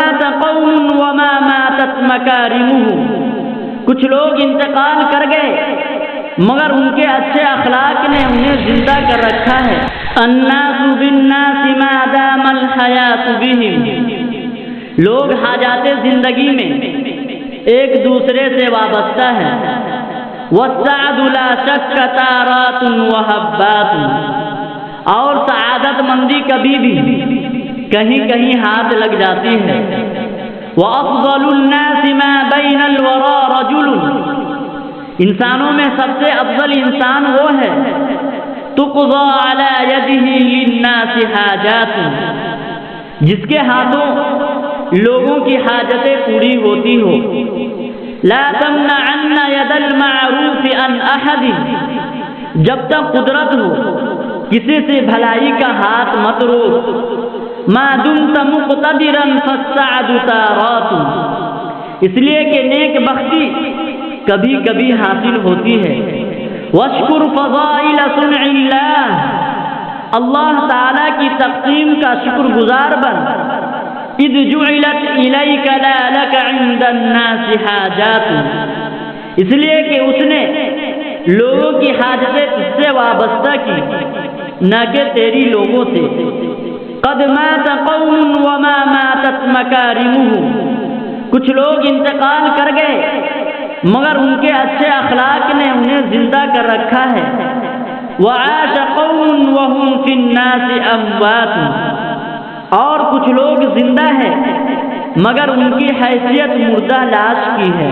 مات قوم وما ماتت مکارمهم، کچھ لوگ انتقال کر گئے مگر ان کے اچھے اخلاق نے انہیں زندہ کر رکھا ہے۔ الناس بالناس ما دام الحیات بهم، لوگ حاجات زندگی میں ایک دوسرے سے وابستہ ہیں۔ والسعد لا شک تارات وحبات، اور سعادت مندی کبھی بھی کہیں کہیں ہاتھ لگ جاتی ہے۔ وافضل الناس ما بین الورى رجل، انسانوں میں سب سے افضل انسان وہ ہے تقضى على يده للناس حاجات، جس کے ہاتھوں لوگوں کی حاجتیں پوری ہوتی ہو۔ لا تمنعن يد المعروف عن احد، جب تک قدرت ہو کسی سے بھلائی کا ہاتھ مت روک۔ ما دمت مقتدرا فالسعد تارات، اس لیے کہ نیک بختی کبھی کبھی حاصل ہوتی ہے۔ واشکر فضائل صنع اللہ، اللہ تعالی کی تقسیم کا شکر گزار بن۔ اذ جعلت الیک لا لک عند الناس حاجات، اس لیے کہ اس نے لوگوں کی حاجتیں اس سے وابستہ کی نہ کہ تیری لوگوں سے۔ قد مات قوم وما ماتت مکارمهم، کچھ لوگ انتقال کر گئے مگر ان کے اچھے اخلاق نے انہیں زندہ کر رکھا ہے۔ وعاش قوم وهم في الناس اموات، اور کچھ لوگ زندہ ہیں مگر ان کی حیثیت مردہ لاش کی ہے۔